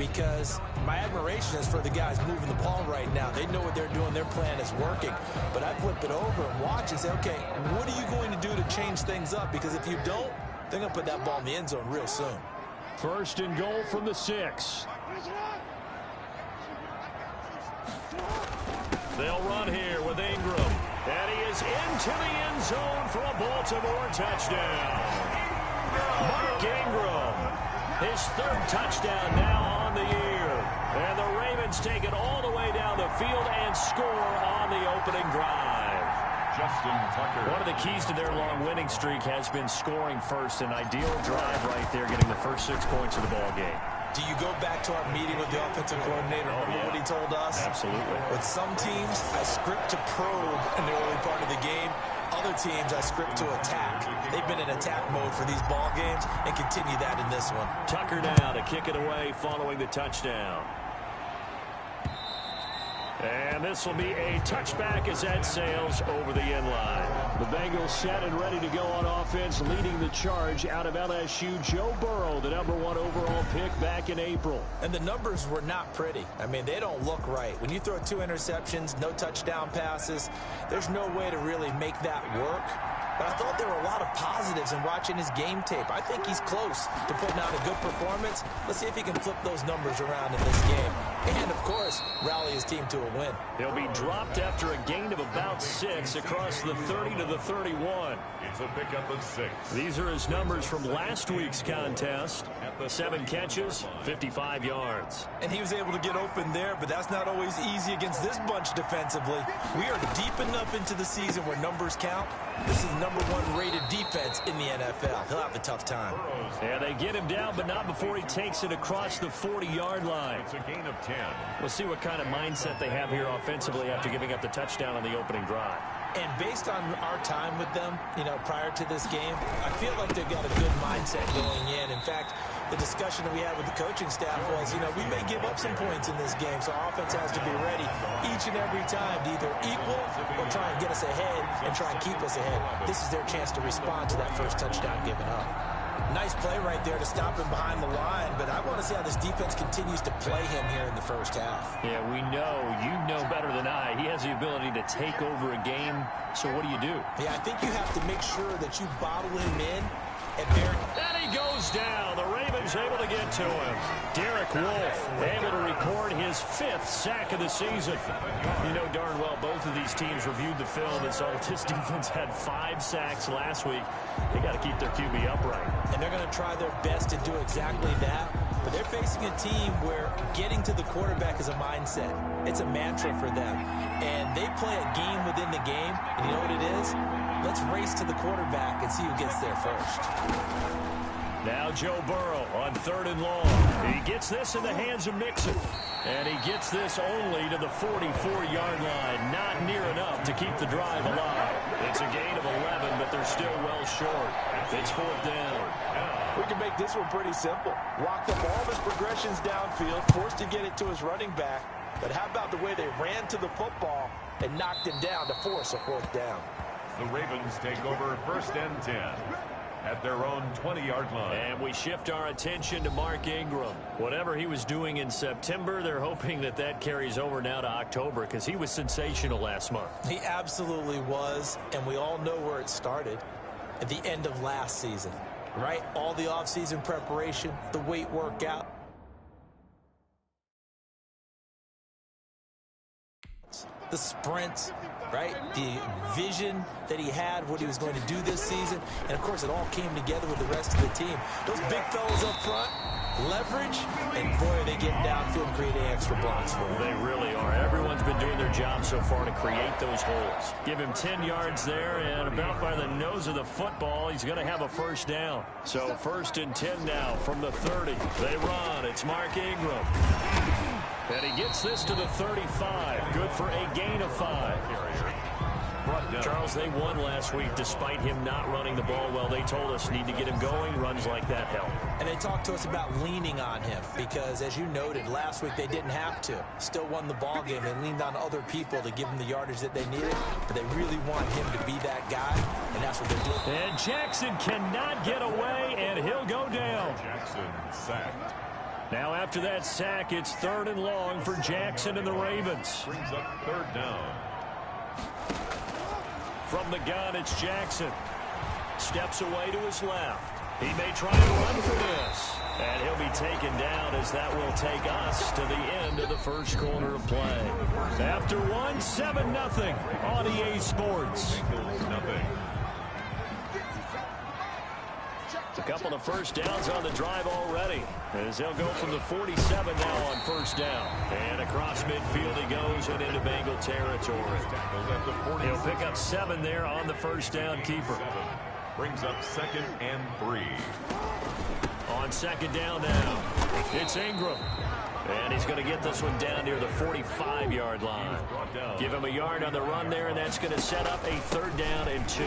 because my admiration is for the guys moving the ball right now. They know what they're doing. Their plan is working. But I flip it over and watch and say, okay, what are you going to do to change things up? Because if you don't, they're going to put that ball in the end zone real soon. First and goal from the 6. They'll run here with Ingram. And he is into the end zone for a Baltimore touchdown. Mark Ingram, his 3rd touchdown now on the year. And the Ravens take it all the way down the field and score on the opening drive. Justin Tucker. One of the keys to their long winning streak has been scoring first. An ideal drive right there, getting the first 6 points of the ball game. Do you go back to our meeting with the offensive coordinator? Remember what he told us? Absolutely. With some teams, I script to probe in the early part of the game. Other teams, I script to attack. They've been in attack mode for these ball games and continue that in this one. Tucker now to kick it away following the touchdown. And this will be a touchback as that sails over the end line. The Bengals set and ready to go on offense, leading the charge out of LSU. Joe Burrow, the #1 overall pick back in April. And the numbers were not pretty. I mean, they don't look right. When you throw 2 interceptions, no touchdown passes, there's no way to really make that work. But I thought there were a lot of positives in watching his game tape. I think he's close to putting out a good performance. Let's see if he can flip those numbers around in this game. And, of course, rally his team to a win. He'll be dropped after a gain of about 6 across the 30 to the 31. It's a pickup of 6. These are his numbers from last week's contest. 7 catches, 55 yards. And he was able to get open there, but that's not always easy against this bunch defensively. We are deep enough into the season where numbers count. This is #1 rated defense in the NFL. He'll have a tough time. Yeah, they get him down, but not before he takes it across the 40-yard line. It's a gain of 10. We'll see what kind of mindset they have here offensively after giving up the touchdown on the opening drive. And based on our time with them, prior to this game, I feel like they've got a good mindset going in. In fact, the discussion that we had with the coaching staff was, we may give up some points in this game, so our offense has to be ready each and every time to either equal or try and get us ahead and try and keep us ahead. This is their chance to respond to that first touchdown given up. Nice play right there to stop him behind the line, but I want to see how this defense continues to play him here in the first half. Yeah, we know. You know better than I. He has the ability to take over a game, so what do you do? Yeah, I think you have to make sure that you bottle him in. And he goes down. The Ravens able to get to him. Derek Wolfe able to record his 5th sack of the season. You know darn well both of these teams reviewed the film and saw that this defense had 5 sacks last week. They got to keep their QB upright. And they're going to try their best to do exactly that. But they're facing a team where getting to the quarterback is a mindset. It's a mantra for them. And they play a game within the game. And you know what it is? Let's race to the quarterback and see who gets there first. Now Joe Burrow on 3rd and long. He gets this in the hands of Mixon. And he gets this only to the 44-yard line. Not near enough to keep the drive alive. It's a gain of 11, but they're still well short. It's 4th down. We can make this one pretty simple. Walked up all of his progressions downfield, forced to get it to his running back. But how about the way they ran to the football and knocked him down to force a 4th down? The Ravens take over 1st and 10 at their own 20-yard line. And we shift our attention to Mark Ingram. Whatever he was doing in September, they're hoping that that carries over now to October because he was sensational last month. He absolutely was, and we all know where it started at the end of last season, right? All the offseason preparation, the weight workout. The sprints, right? The vision that he had, what he was going to do this season. And, of course, it all came together with the rest of the team. Those big fellas up front, leverage, and, boy, are they getting downfield creating extra blocks for him. They really are. Everyone's been doing their job so far to create those holes. Give him 10 yards there, and about by the nose of the football, he's going to have a 1st down. So 1st and 10 now from the 30. They run. It's Mark Ingram. And he gets this to the 35. Good for a gain of 5. Charles, they won last week despite him not running the ball well. They told us need to get him going. Runs like that help. And they talked to us about leaning on him because, as you noted, last week they didn't have to. Still won the ball game. They leaned on other people to give them the yardage that they needed, but they really want him to be that guy, and that's what they're doing. And Jackson cannot get away, and he'll go down. Jackson sacked. Now after that sack, it's 3rd and long for Jackson and the Ravens. Brings up 3rd down. From the gun, it's Jackson. Steps away to his left. He may try and run for this. And he'll be taken down as that will take us to the end of the first quarter of play. After 7-0 on EA Sports. Nothing. A couple of first downs on the drive already, as they'll go from the 47 now on 1st down. And across midfield he goes and into Bengal territory. He'll pick up 7 there on the 1st down keeper. Brings up 2nd and 3. On 2nd down now, it's Ingram. And he's going to get this one down near the 45-yard line. Give him a yard on the run there, and that's going to set up a 3rd down and 2.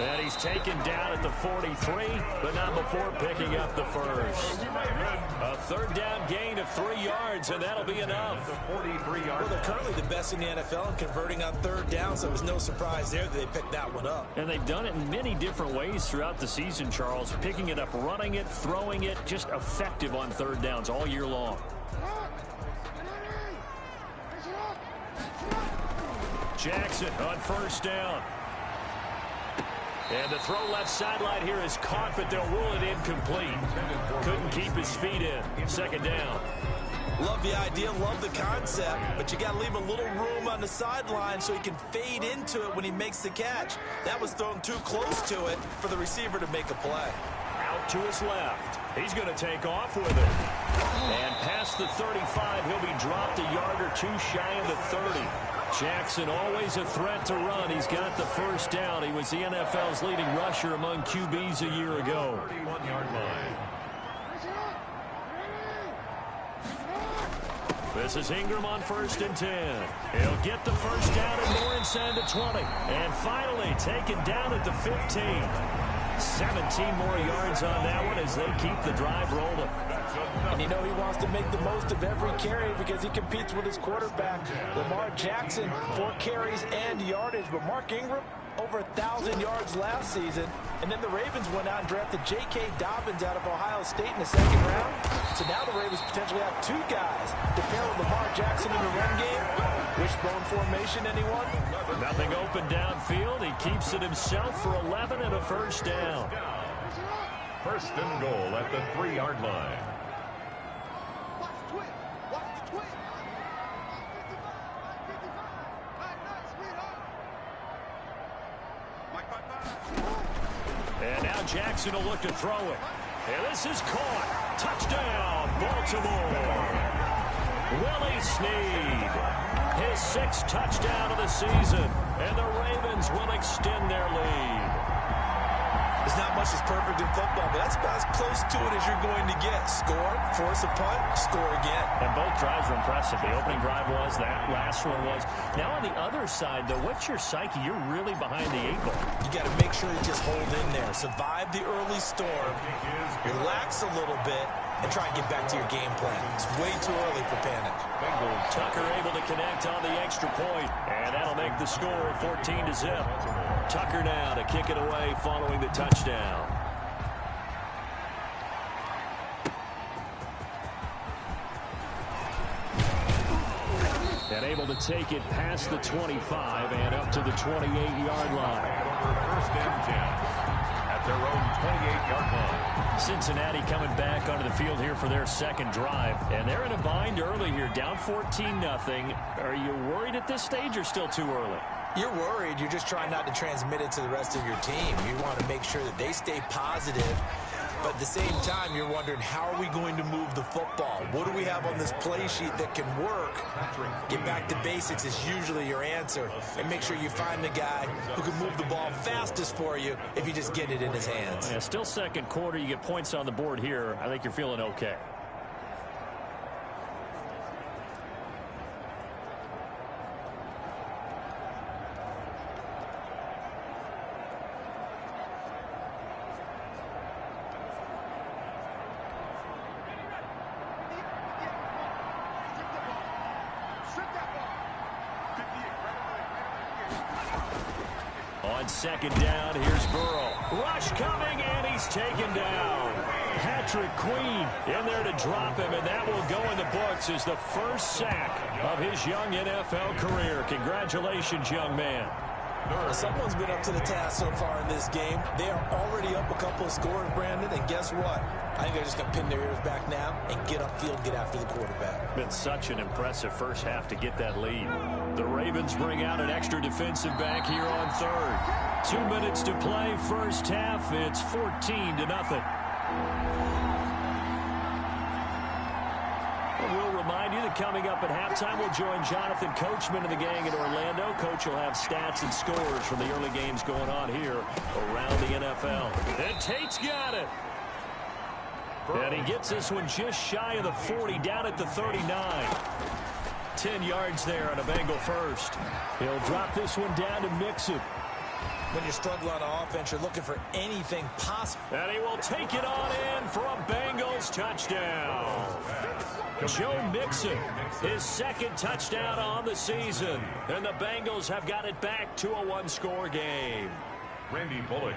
And he's taken down at the 43, but not before picking up the first. A 3rd down gain of 3 yards, and that'll be enough. Well, they're currently the best in the NFL in converting on 3rd down, so it was no surprise there that they picked that one up. And they've done it in many different ways throughout the season, Charles. Picking it up, running it, throwing it, just effective on 3rd downs all year long. Jackson on 1st down. And the throw left sideline here is caught, but they'll rule it incomplete. Couldn't keep his feet in. 2nd down. Love the idea, love the concept, but you got to leave a little room on the sideline so he can fade into it when he makes the catch. That was thrown too close to it for the receiver to make a play. Out to his left. He's going to take off with it. And past the 35, he'll be dropped a yard or 2 shy of the 30. Jackson always a threat to run. He's got the 1st down. He was the NFL's leading rusher among QBs a year ago. 31-yard line. This is Ingram on 1st and 10. He'll get the 1st down and more inside the 20. And finally taken down at the 15. 17 more yards on that one as they keep the drive rolling. And you know he wants to make the most of every carry because he competes with his quarterback, Lamar Jackson, 4 carries and yardage. But Mark Ingram, over 1,000 yards last season. And then the Ravens went out and drafted J.K. Dobbins out of Ohio State in the 2nd round. So now the Ravens potentially have 2 guys to pair with Lamar Jackson in the run game. Wishbone formation, anyone? Nothing open downfield. He keeps it himself for 11 and a 1st down. 1st and goal at the 3-yard line. And now Jackson will look to throw it. And this is caught. Touchdown, Baltimore. Willie Snead. His 6th touchdown of the season. And the Ravens will extend their lead. There's not much that's perfect in football, but that's about as close to it as you're going to get. Score, force a punt, score again. And both drives were impressive. The opening drive was, that last one was. Now on the other side, though, what's your psyche? You're really behind the 8 ball. You got to make sure you just hold in there. Survive the early storm, relax a little bit, and try and get back to your game plan. It's way too early for panic. Tucker able to connect on the extra point, and that'll make the score 14-0. Tucker now to kick it away following the touchdown. And able to take it past the 25 and up to the 28-yard line. 1st and 10 at their own 28-yard line. Cincinnati coming back onto the field here for their 2nd drive. And they're in a bind early here, down 14-0. Are you worried at this stage or still too early? You're worried. You're just trying not to transmit it to the rest of your team. You want to make sure that they stay positive. But at the same time, you're wondering, how are we going to move the football? What do we have on this play sheet that can work? Get back to basics is usually your answer. And make sure you find the guy who can move the ball fastest for you if you just get it in his hands. Yeah, still 2nd quarter. You get points on the board here. I think you're feeling okay. On 2nd down, here's Burrow. Rush coming, and he's taken down. Patrick Queen in there to drop him, and that will go in the books as the first sack of his young NFL career. Congratulations, young man. Someone's been up to the task so far in this game. They are already up a couple of scores, Brandon, and guess what? I think they're just going to pin their ears back now and get upfield, get after the quarterback. Been such an impressive first half to get that lead. The Ravens bring out an extra defensive back here on third. 2 minutes to play, first half. It's 14-0. We'll remind you that coming up at halftime, we'll join Jonathan Coachman and the gang in Orlando. Coach will have stats and scores from the early games going on here around the NFL. And Tate's got it. And he gets this one just shy of the 40, down at the 39. 10 yards there on a Bengal first. He'll drop this one down to Mixon. When you're struggling on offense, you're looking for anything possible. And he will take it on in for a Bengals touchdown. Joe Mixon, his second touchdown on the season. And the Bengals have got it back to a one-score game.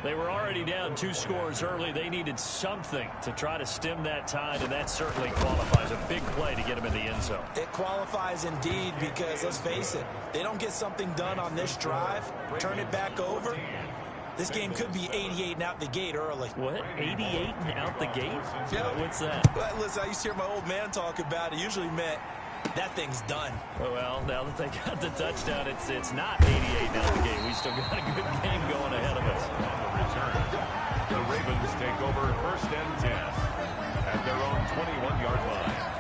They were already down 2 scores early. They needed something to try to stem that tide, and that certainly qualifies. A big play to get him in the end zone. It qualifies indeed because, let's face it, they don't get something done on this drive, turn it back over. This game could be 88 and out the gate early. What? 88 and out the gate? Yeah. What's that? Well, listen, I used to hear my old man talk about it. Usually meant that thing's done. Well, now that they got the touchdown, it's not 88 now the game. We still got a good game going ahead of us. The Ravens take over 1st and 10 at their own 21-yard line.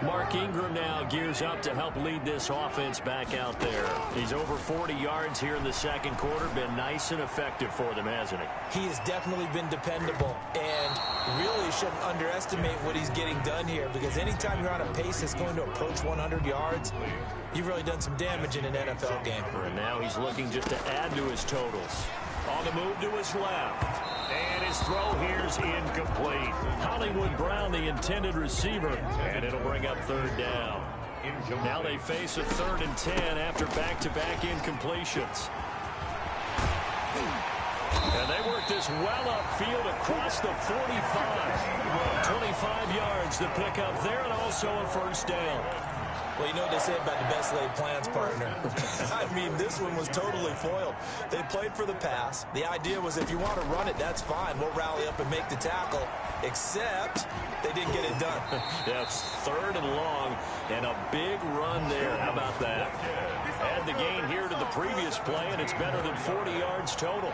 Mark Ingram now gears up to help lead this offense back out there. He's over 40 yards here in the second quarter. Been nice and effective for them, hasn't he? He has definitely been dependable, and really shouldn't underestimate what he's getting done here, because anytime you're on a pace that's going to approach 100 yards, you've really done some damage in an NFL game. And now he's looking just to add to his totals. On the move to his left. And his throw here's incomplete. Hollywood Brown, the intended receiver, and it'll bring up 3rd down. Now they face a 3rd and 10 after back-to-back incompletions. And they work this well upfield across the 45. 25 yards to pick up there, and also a 1st down. Well, you know what they say about the best laid plans, partner. I mean, this one was totally foiled. They played for the pass. The idea was if you want to run it, that's fine. We'll rally up and make the tackle, except they didn't get it done. That's 3rd and long, and a big run there. How about that? Add the gain here to the previous play, and it's better than 40 yards total.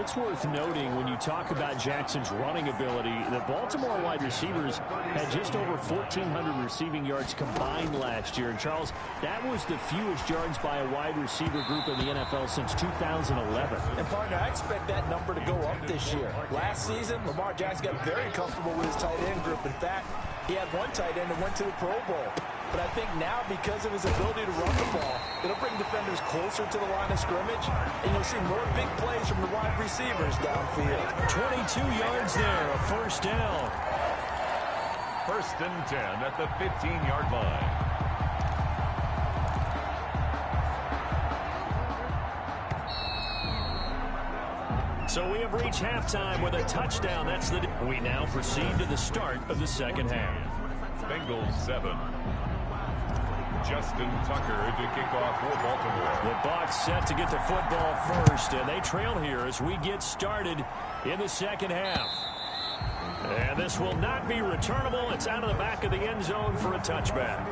It's worth noting when you talk about Jackson's running ability, the Baltimore wide receivers had just over 1,400 receiving yards combined last year. And Charles, that was the fewest yards by a wide receiver group in the NFL since 2011. And partner, I expect that number to go up this year. Last season, Lamar Jackson got very comfortable with his tight end group. In fact, he had one tight end that went to the Pro Bowl. But I think now, because of his ability to run the ball, it'll bring defenders closer to the line of scrimmage, and you'll see more big plays from the wide receivers downfield. 22 yards there, a 1st down. 1st and 10 at the 15-yard line. So we have reached halftime with a touchdown. We now proceed to the start of the second half. Bengals 7. Justin Tucker to kick off for Baltimore. The Bucs set to get the football first, and they trail here as we get started in the second half. And this will not be returnable. It's out of the back of the end zone for a touchback.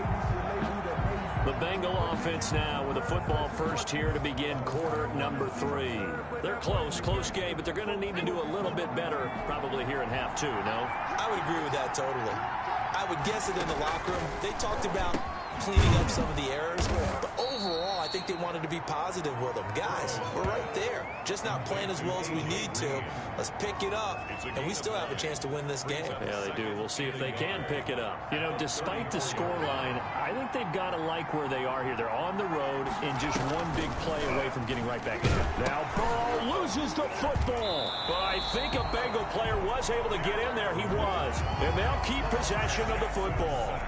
The Bengal offense now with a football first here to begin quarter number 3. They're close game, but they're going to need to do a little bit better probably here in half 2, no? I would agree with that totally. I would guess it in the locker room. They talked about cleaning up some of the errors, but overall, I think they wanted to be positive with them. Guys, we're right there. Just not playing as well as we need to. Let's pick it up, and we still have a chance to win this game. Yeah, they do. We'll see if they can pick it up. You know, despite the scoreline, I think they've got to like where they are here. They're on the road and just one big play away from getting right back in it. Now Burrow loses the football. But I think a Bengal player was able to get in there. He was. And they'll keep possession of the football.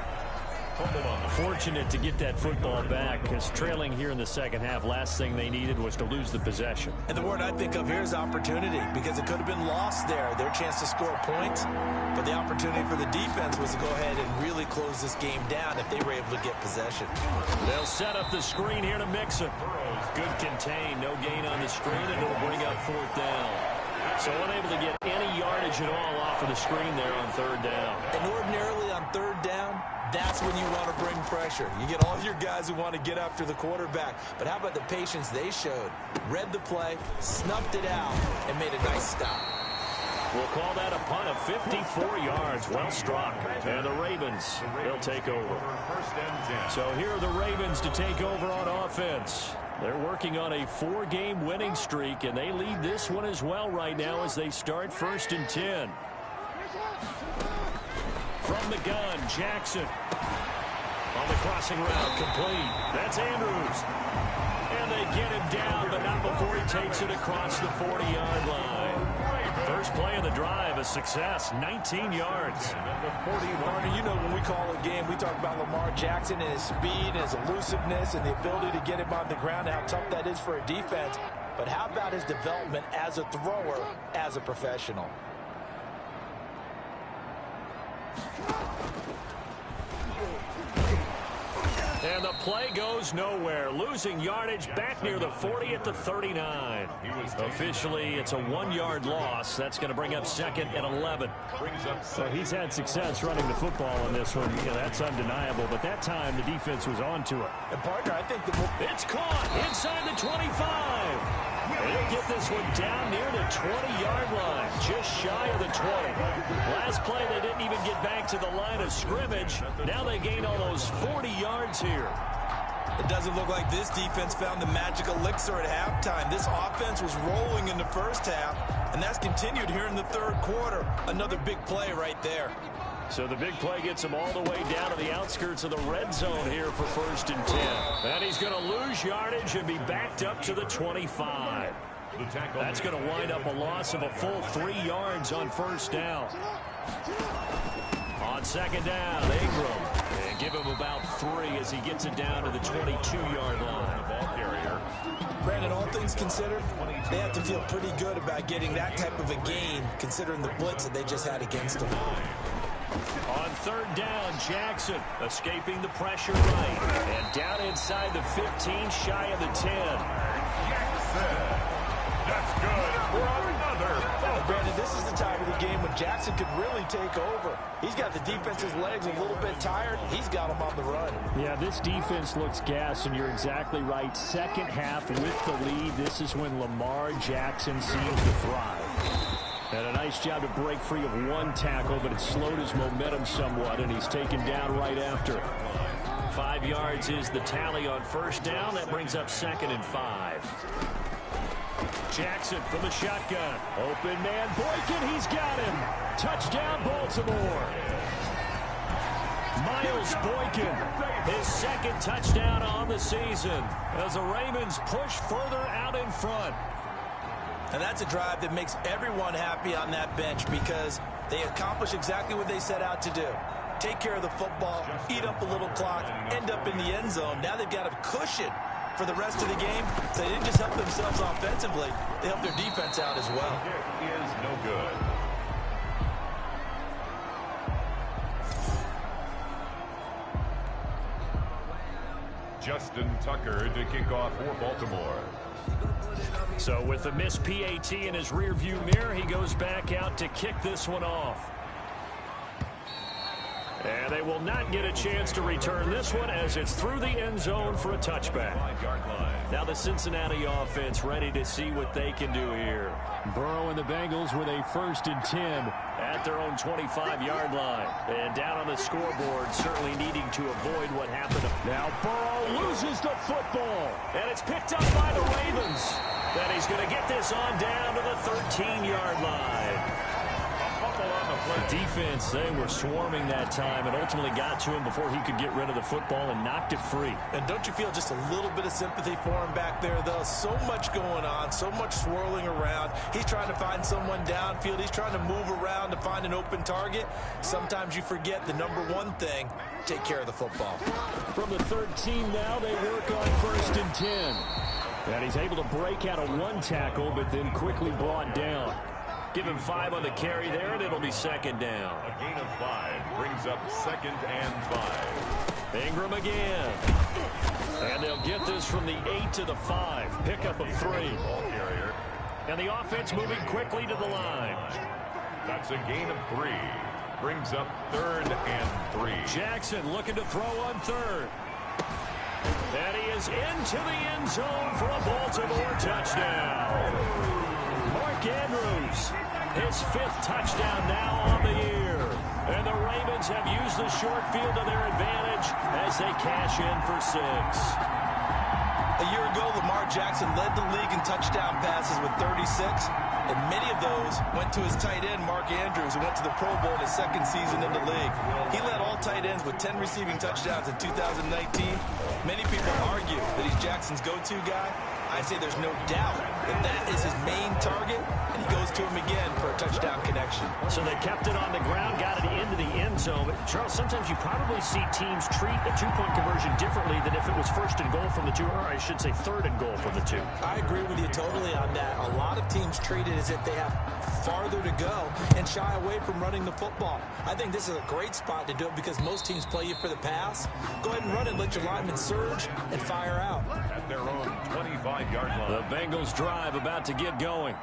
Fortunate to get that football back, because trailing here in the second half, last thing they needed was to lose the possession. And the word I think of here is opportunity, because it could have been lost there, their chance to score points. But the opportunity for the defense was to go ahead and really close this game down if they were able to get possession. They'll set up the screen here to mix it. Good contain, no gain on the screen, and it'll bring up fourth down. So unable to get any yardage at all off of the screen there on third down. And ordinarily on third down, that's when you want to bring pressure. You get all your guys who want to get after the quarterback. But how about the patience they showed? Read the play, snuffed it out, and made a nice stop. We'll call that a punt of 54 yards. Well struck. And the Ravens, they'll take over. So here are the Ravens to take over on offense. They're working on a 4-game winning streak, and they lead this one as well right now as they start 1st and 10. From the gun, Jackson. On the crossing route, complete. That's Andrews. And they get him down, but not before he takes it across the 40-yard line. First play of the drive, a success, 19 yards. Martin, you know when we call a game, we talk about Lamar Jackson and his speed and his elusiveness and the ability to get him on the ground and how tough that is for a defense. But how about his development as a thrower, as a professional? And the play goes nowhere. Losing yardage back near the 40 at the 39. Officially, it's a 1-yard loss. That's going to bring up 2nd and 11. So he's had success running the football in this one. Yeah, that's undeniable. But that time, the defense was on to it. And, partner, I think it's caught inside the 25. And he'll get this one down near the 20-yard line, just shy of the 20. Last play, they didn't even get back to the line of scrimmage. Now they gain almost 40 yards here. It doesn't look like this defense found the magic elixir at halftime. This offense was rolling in the first half, and that's continued here in the third quarter. Another big play right there. So the big play gets him all the way down to the outskirts of the red zone here for 1st and 10. And he's going to lose yardage and be backed up to the 25. That's going to wind up a loss of a full 3 yards on 1st down. On 2nd down, Ingram. And give him about 3 as he gets it down to the 22-yard line. Brandon, all things considered, they have to feel pretty good about getting that type of a gain, considering the blitz that they just had against them. On 3rd down, Jackson escaping the pressure right. And down inside the 15, shy of the 10. Jackson. That's good for another. Brandon, this is the time of the game when Jackson could really take over. He's got the defense's legs a little bit tired. He's got them on the run. Yeah, this defense looks gassed, and you're exactly right. Second half with the lead, this is when Lamar Jackson seems to thrive. And a nice job to break free of 1 tackle, but it slowed his momentum somewhat, and he's taken down right after. 5 yards is the tally on 1st down. That brings up 2nd and 5. Jackson from the shotgun. Open man, Boykin, he's got him. Touchdown, Baltimore. Miles Boykin, his 2nd touchdown on the season as the Ravens push further out in front. And that's a drive that makes everyone happy on that bench because they accomplish exactly what they set out to do. Take care of the football, eat up a little clock, end up in the end zone. Now they've got a cushion for the rest of the game. So they didn't just help themselves offensively, they helped their defense out as well. It is no good. Justin Tucker to kick off for Baltimore. So with the missed PAT in his rearview mirror, he goes back out to kick this one off. And they will not get a chance to return this one as it's through the end zone for a touchback. Now the Cincinnati offense ready to see what they can do here. Burrow and the Bengals with a 1st and 10 at their own 25-yard line. And down on the scoreboard, certainly needing to avoid what happened. Now Burrow loses the football. And it's picked up by the Ravens. Then he's going to get this on down to the 13-yard line. A fumble on the The defense, they were swarming that time and ultimately got to him before he could get rid of the football and knocked it free. And don't you feel just a little bit of sympathy for him back there, though? So much going on, so much swirling around. He's trying to find someone downfield. He's trying to move around to find an open target. Sometimes you forget the number one thing, take care of the football. From the 13 now, they work on 1st and 10. And he's able to break out of one tackle, but then quickly brought down. Give him 5 on the carry there, and it'll be 2nd down. A gain of 5 brings up 2nd and 5. Ingram again. And they'll get this from the 8 to the 5. Pickup of 3. Ball carrier. And the offense moving quickly to the line. That's a gain of 3. Brings up 3rd and 3. Jackson looking to throw on 3rd. And he is into the end zone for a Baltimore touchdown. Mark Andrews, his 5th touchdown now on the year. And the Ravens have used the short field to their advantage as they cash in for 6. A year ago, Lamar Jackson led the league in touchdown passes with 36, and many of those went to his tight end, Mark Andrews, who went to the Pro Bowl in his 2nd season in the league. He led all tight ends with 10 receiving touchdowns in 2019. Many people argue that he's Jackson's go-to guy. I say there's no doubt that that is his main target, and he goes to him again for a touchdown connection. So they kept it on the ground, got it into the end zone. But Charles, sometimes you probably see teams treat a 2-point conversion differently than if it was 1st and goal from the 2, or I should say 3rd and goal from the 2. I agree with you totally on that. A lot of teams treat it as if they have farther to go and shy away from running the football. I think this is a great spot to do it because most teams play you for the pass. Go ahead and run it, let your linemen surge and fire out. At their own 25-yard line. The Bengals drive about to get going.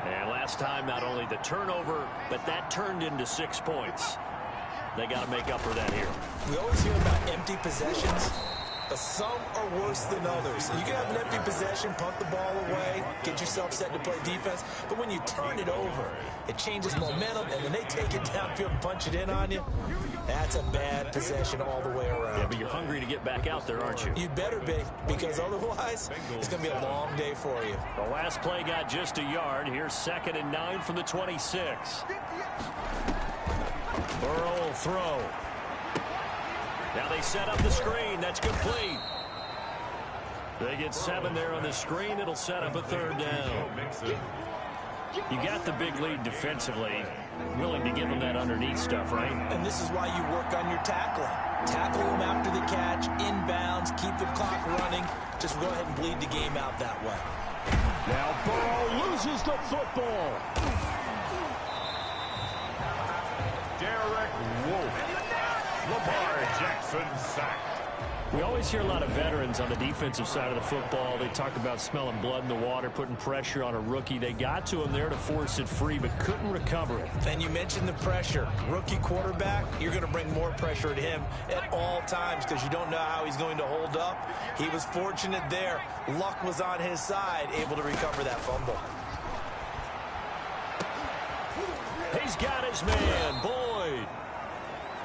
And last time, not only the turnover, but that turned into 6 points. They got to make up for that here. We always hear about empty possessions, but some are worse than others. You can have an empty possession, punt the ball away, get yourself set to play defense, but when you turn it over, it changes momentum, and when they take it downfield and punch it in on you, that's a bad possession all the way around. Yeah, but you're hungry to get back out there, aren't you? You better be, because otherwise, it's going to be a long day for you. The last play got just a yard. Here's 2nd and 9 from the 26. Burrow will throw. Now they set up the screen. That's complete. They get 7 there on the screen. It'll set up a 3rd down. You got the big lead defensively. Willing to give them that underneath stuff, right? And this is why you work on your tackling. Tackle them after the catch, inbounds, keep the clock running. Just go ahead and bleed the game out that way. Now Burrow loses the football. Derek Wolfe. Lamar Jackson sacked. We always hear a lot of veterans on the defensive side of the football. They talk about smelling blood in the water, putting pressure on a rookie. They got to him there to force it free, but couldn't recover it. And you mentioned the pressure. Rookie quarterback, you're going to bring more pressure at him at all times because you don't know how he's going to hold up. He was fortunate there. Luck was on his side, able to recover that fumble. He's got his man, Boyd.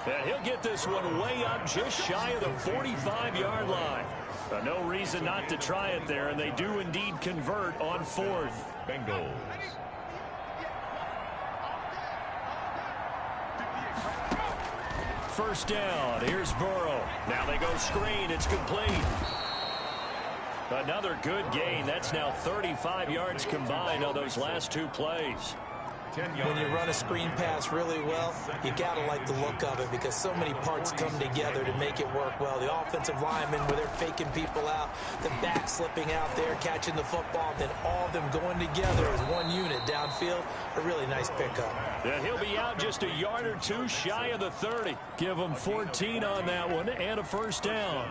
And he'll get this one way up just shy of the 45-yard line. No reason not to try it there, and they do indeed convert on 4th. Bengals. First down. Here's Burrow. Now they go screen. It's complete. Another good gain. That's now 35 yards combined on those last 2 plays. When you run a screen pass really well, you got to like the look of it because so many parts come together to make it work well. The offensive linemen, where they're faking people out, the back slipping out there, catching the football, then all of them going together as one unit downfield. A really nice pickup. And he'll be out just a yard or 2 shy of the 30. Give him 14 on that one and a first down.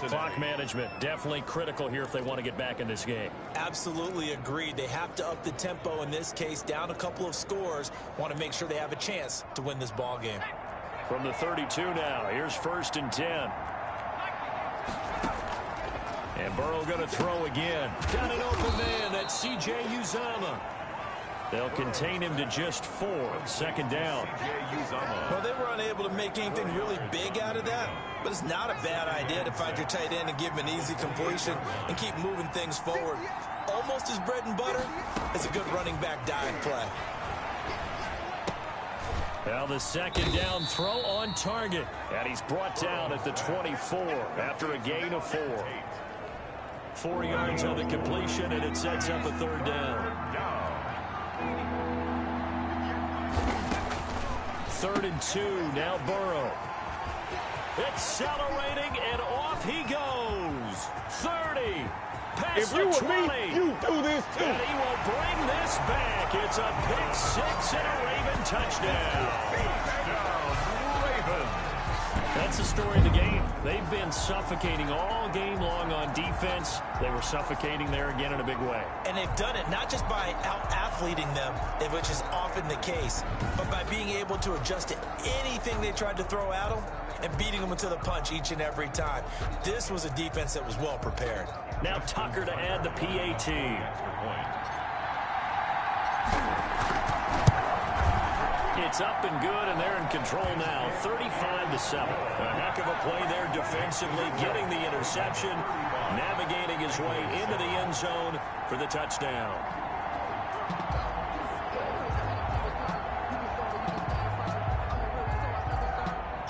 Clock management definitely critical here if they want to get back in this game. Absolutely agreed. They have to up the tempo in this case, down a couple of scores. Want to make sure they have a chance to win this ball game. From the 32 now, here's 1st and 10. And Burrow going to throw again. Got an open man. That's C.J. Uzomah. They'll contain him to just 4. 2nd down. Well, they were unable to make anything really big out of that, but it's not a bad idea to find your tight end and give him an easy completion and keep moving things forward. Almost as bread and butter as a good running back dive play. Now the second down throw on target. And he's brought down at the 24 after a gain of 4. 4 yards on the completion, and it sets up a third down. 3rd and 2, now Burrow. Accelerating, and off he goes. 30. Pass for 20. You do this too. And he will bring this back. It's a pick 6 and a Raven touchdown. That's the story of the game. They've been suffocating all game long on defense. They were suffocating there again in a big way. And they've done it not just by out-athleting them, which is often the case, but by being able to adjust to anything they tried to throw at them and beating them into the punch each and every time. This was a defense that was well prepared. Now Tucker to add the PAT. It's up and good, and they're in control now, 35-7. A heck of a play there defensively, getting the interception, navigating his way into the end zone for the touchdown.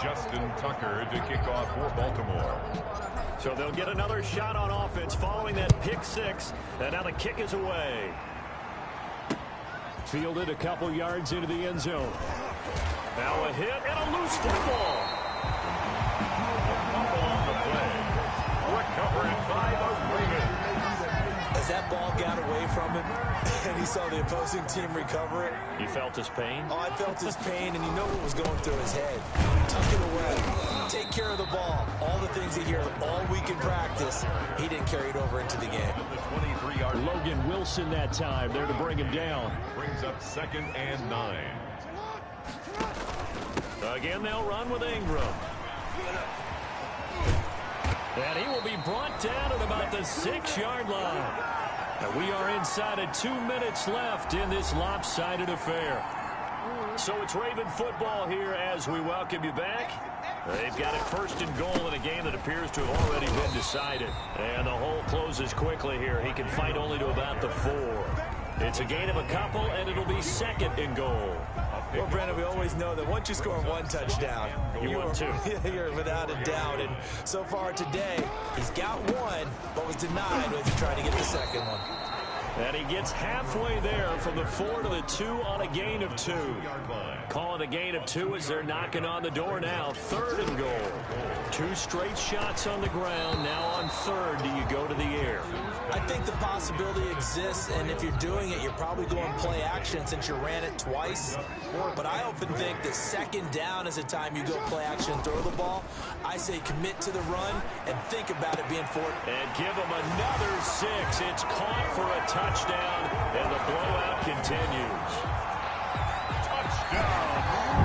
Justin Tucker to kick off for Baltimore. So they'll get another shot on offense following that pick 6, and now the kick is away. Fielded a couple yards into the end zone. Now a hit and a loose football. Fumble on the play. Recovered by the Ravens. As that ball got away from him and he saw the opposing team recover it. You felt his pain? Oh, I felt his pain, and you know what was going through his head. Tuck it away. Take care of the ball. All the things he hears all week in practice, he didn't carry it over into the game. The 23-yard Logan Wilson that time there to bring him down. brings up 2nd and 9. Again, they'll run with Ingram. And he will be brought down at about the 6-yard line. And we are inside of 2 minutes left in this lopsided affair. So it's Raven football here as we welcome you back. They've got it 1st and goal in a game that appears to have already been decided. And the hole closes quickly here. He can fight only to about the 4. It's a gain of a couple, and it'll be 2nd and goal. Well, Brandon, we always know that once you score 1 touchdown, You win 2. You're without a doubt. And so far today, he's got 1, but was denied as he tried to get the 2nd one. And he gets halfway there from the 4 to the 2 on a gain of 2. Calling a gain of 2 as they're knocking on the door now. 3rd and goal. 2 straight shots on the ground. Now on 3rd, do you go to the air? I think the possibility exists, and if you're doing it, you're probably going play action since you ran it twice. But I often think that 2nd down is a time you go play action and throw the ball. I say commit to the run and think about it being 4th. And give him another 6. It's caught for a touchdown, and the blowout continues. Touchdown,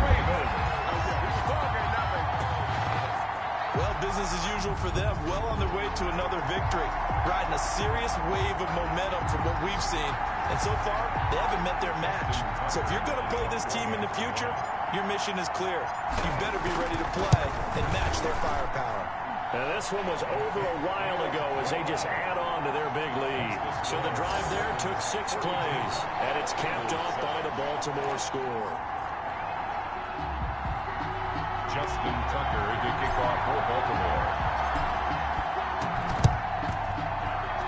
Ravens. Well, business as usual for them. Well on their way to another victory. Riding a serious wave of momentum from what we've seen. And so far, they haven't met their match. So if you're going to play this team in the future, your mission is clear. You better be ready to play and match their firepower. Now this one was over a while ago as they just add on to their big lead. So the drive there took 6 plays, and it's capped off by the Baltimore score. Justin Tucker to kick off for Baltimore.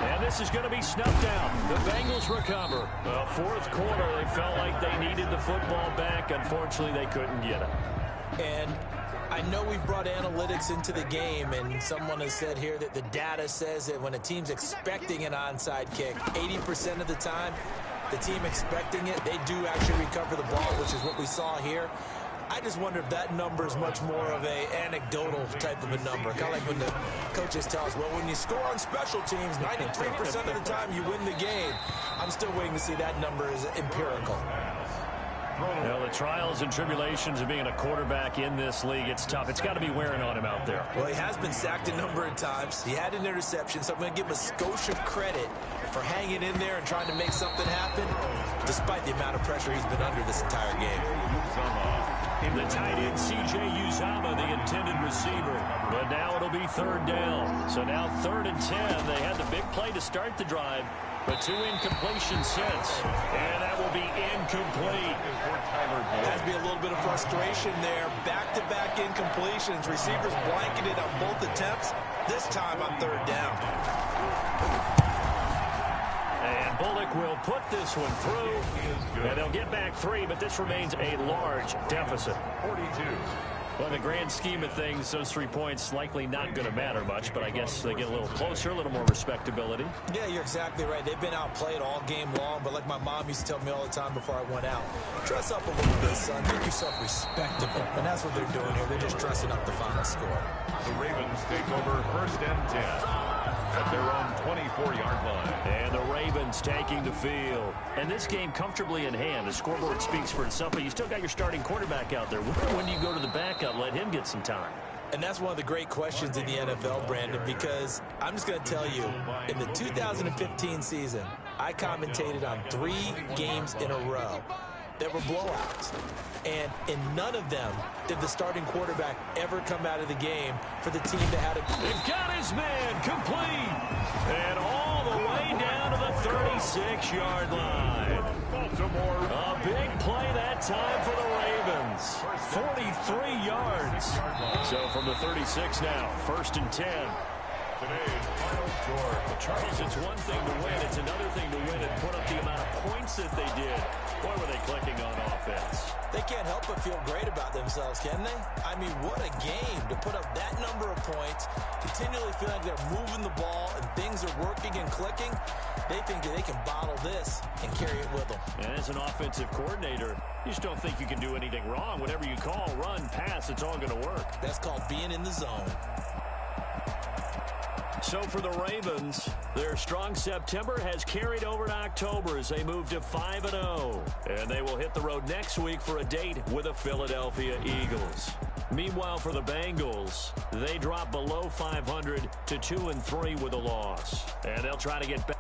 And this is going to be snuffed out. The Bengals recover. Well, 4th quarter, they felt like they needed the football back. Unfortunately, they couldn't get it. And I know we've brought analytics into the game, and someone has said here that the data says that when a team's expecting an onside kick, 80% of the time, the team expecting it, they do actually recover the ball, which is what we saw here. I just wonder if that number is much more of a anecdotal type of a number. Kind of like when the coaches tell us, well, when you score on special teams, 93% of the time you win the game. I'm still waiting to see that number is empirical. Well, the trials and tribulations of being a quarterback in this league, it's tough. It's got to be wearing on him out there. Well, he has been sacked a number of times. He had an interception, so I'm going to give him a skosh of credit for hanging in there and trying to make something happen, despite the amount of pressure he's been under this entire game. The tight end, C.J. Uzomah, the intended receiver. But now it'll be third down. So now 3rd and 10. They had the big play to start the drive, but 2 incompletions since. And that will be incomplete. Has to be a little bit of frustration there. Back-to-back incompletions. Receivers blanketed on both attempts, this time on 3rd down. And Bullock will put this one through. And they'll get back 3, but this remains a large deficit. 42. Well, in the grand scheme of things, those 3 points likely not going to matter much, but I guess they get a little closer, a little more respectability. Yeah, you're exactly right. They've been outplayed all game long, but like my mom used to tell me all the time before I went out, dress up a little bit, son. Make yourself respectable. And that's what they're doing here. They're just dressing up the final score. The Ravens take over 1st and 10 at their own 24-yard line. And the Ravens taking the field. And this game comfortably in hand. The scoreboard speaks for itself, but you still got your starting quarterback out there. When do you go to the backup, let him get some time? And that's one of the great questions in the NFL, Brandon, because I'm just going to tell you, in the 2015 season, I commentated on 3 games in a row that were blowouts. And in none of them did the starting quarterback ever come out of the game for the team that had it. They've got his man complete. And all the way down to the 36-yard line. Baltimore. A big play that time for the Ravens. 43 yards. So from the 36 now, 1st and 10. Today's final score. Charles, it's one thing to win. It's another thing to win and put up the amount of points that they did. Boy, were they clicking on offense. They can't help but feel great about themselves, can they? I mean, what a game to put up that number of points, continually feeling like they're moving the ball and things are working and clicking. They think that they can bottle this and carry it with them. And as an offensive coordinator, you just don't think you can do anything wrong. Whatever you call, run, pass, it's all going to work. That's called being in the zone. So for the Ravens, their strong September has carried over to October as they move to 5-0. And they will hit the road next week for a date with the Philadelphia Eagles. Meanwhile, for the Bengals, they drop below 500 to 2-3 with a loss. And they'll try to get back.